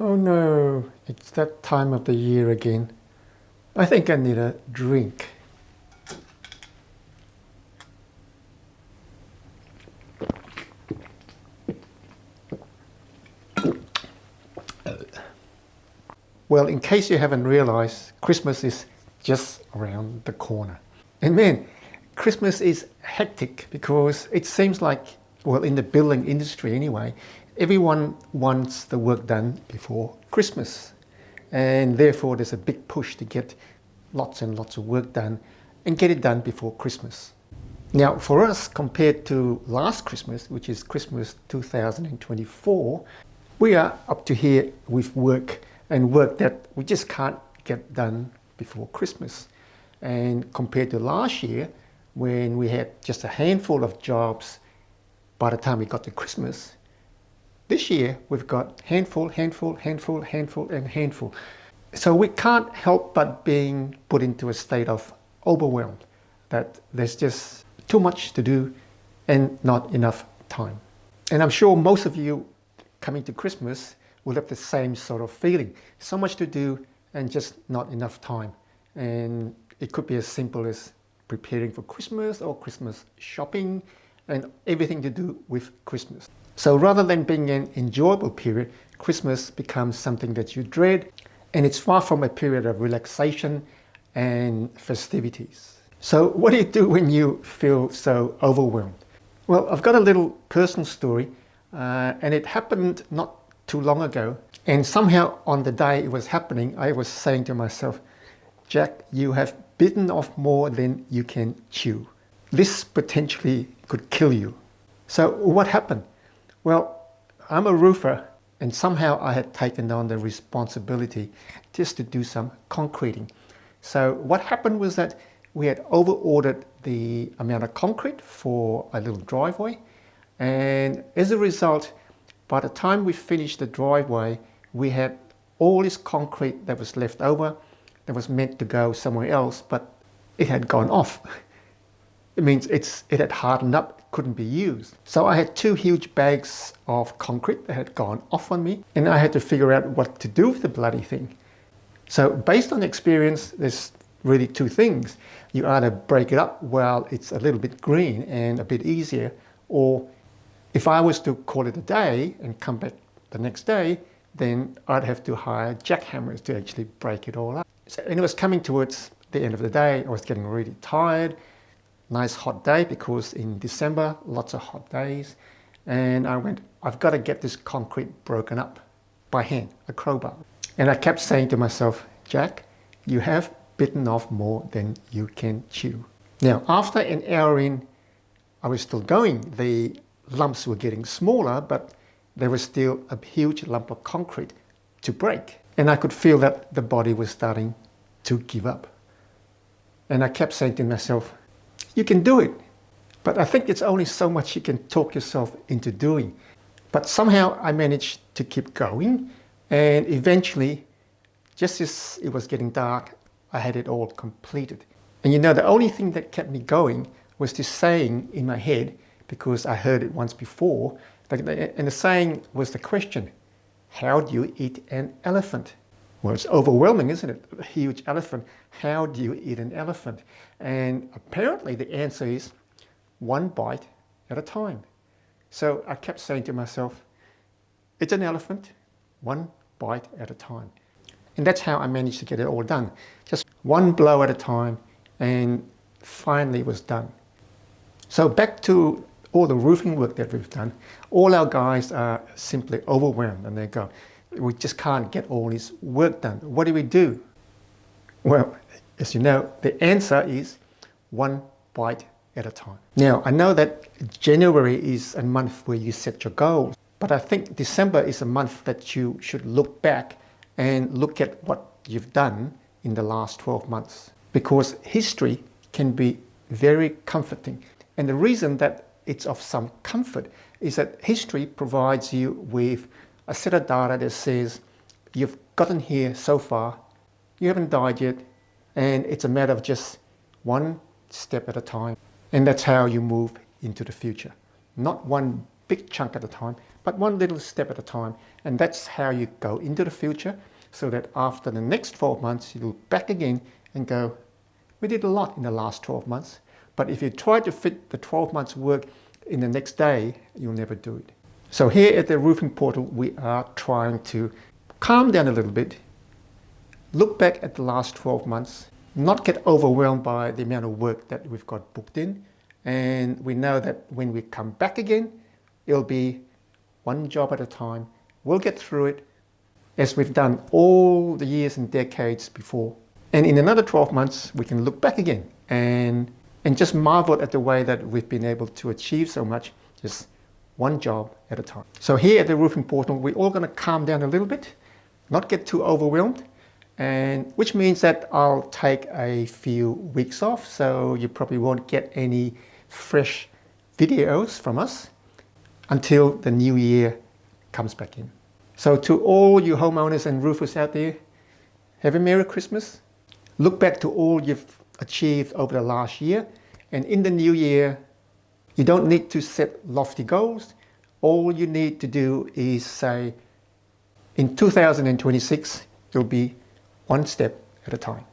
Oh no, it's that time of the year again. I think I need a drink. Well, in case you haven't realized, Christmas is just around the corner. And man, Christmas is hectic because it seems like, well, in the building industry anyway, everyone wants the work done before Christmas. And therefore, there's a big push to get lots and lots of work done and get it done before Christmas. Now, for us, compared to last Christmas, which is Christmas 2024, we are up to here with work and work that we just can't get done before Christmas. And compared to last year, when we had just a handful of jobs by the time we got to Christmas, this year we've got handful, and handful. So we can't help but being put into a state of overwhelmed, that there's just too much to do and not enough time. And I'm sure most of you coming to Christmas will have the same sort of feeling. So much to do and just not enough time. And it could be as simple as preparing for Christmas or Christmas shopping and everything to do with Christmas. So rather than being an enjoyable period, Christmas becomes something that you dread, and it's far from a period of relaxation and festivities. So what do you do when you feel so overwhelmed? Well, I've got a little personal story, and it happened not too long ago. And somehow on the day it was happening, I was saying to myself, Jack, you have bitten off more than you can chew. This potentially could kill you. So what happened? Well, I'm a roofer, and somehow I had taken on the responsibility just to do some concreting. So what happened was that we had over-ordered the amount of concrete for a little driveway, and as a result, by the time we finished the driveway, we had all this concrete that was left over that was meant to go somewhere else, but it had gone off. It means it had hardened up, couldn't be used. So I had 2 huge bags of concrete that had gone off on me, and I had to figure out what to do with the bloody thing. So based on experience, there's really 2 things. You either break it up while it's a little bit green and a bit easier, or if I was to call it a day and come back the next day, then I'd have to hire jackhammers to actually break it all up. So, and it was coming towards the end of the day. I was getting really tired. Nice hot day, because in December, lots of hot days. And I went, I've got to get this concrete broken up by hand, a crowbar. And I kept saying to myself, Jack, you have bitten off more than you can chew. Now, after an hour in, I was still going. The lumps were getting smaller, but there was still a huge lump of concrete to break. And I could feel that the body was starting to give up. And I kept saying to myself, you can do it. But I think it's only so much you can talk yourself into doing. But somehow I managed to keep going. And eventually, just as it was getting dark, I had it all completed. And you know, the only thing that kept me going was this saying in my head, because I heard it once before, and the saying was the question, how do you eat an elephant? Well, it's overwhelming, isn't it? A huge elephant. How do you eat an elephant? And apparently the answer is 1 bite at a time. So I kept saying to myself, it's an elephant, 1 bite at a time. And that's how I managed to get it all done. Just 1 blow at a time, and finally it was done. So back to all the roofing work that we've done, all our guys are simply overwhelmed, and they go, we just can't get all this work done. What do we do? Well, as you know, the answer is 1 bite at a time. Now, I know that January is a month where you set your goals, but I think December is a month that you should look back and look at what you've done in the last 12 months. Because history can be very comforting. And the reason that it's of some comfort is that history provides you with a set of data that says you've gotten here so far, you haven't died yet, and it's a matter of just 1 step at a time. And that's how you move into the future. Not 1 big chunk at a time, but one little step at a time. And that's how you go into the future, so that after the next 12 months, you look back again and go, we did a lot in the last 12 months. But if you try to fit the 12 months work in the next day, you'll never do it. So here at the Roofing Portal, we are trying to calm down a little bit, look back at the last 12 months, not get overwhelmed by the amount of work that we've got booked in. And we know that when we come back again, it'll be one job at a time. We'll get through it as we've done all the years and decades before. And in another 12 months, we can look back again and just marvel at the way that we've been able to achieve so much, just one job at a time. So here at the Roofing Portal, we're all going to calm down a little bit, not get too overwhelmed, and which means that I'll take a few weeks off, so you probably won't get any fresh videos from us until the new year comes back in. So to all you homeowners and roofers out there, have a Merry Christmas. Look back to all you've achieved over the last year, and in the new year, you don't need to set lofty goals. All you need to do is say, in 2026, you'll be one step at a time.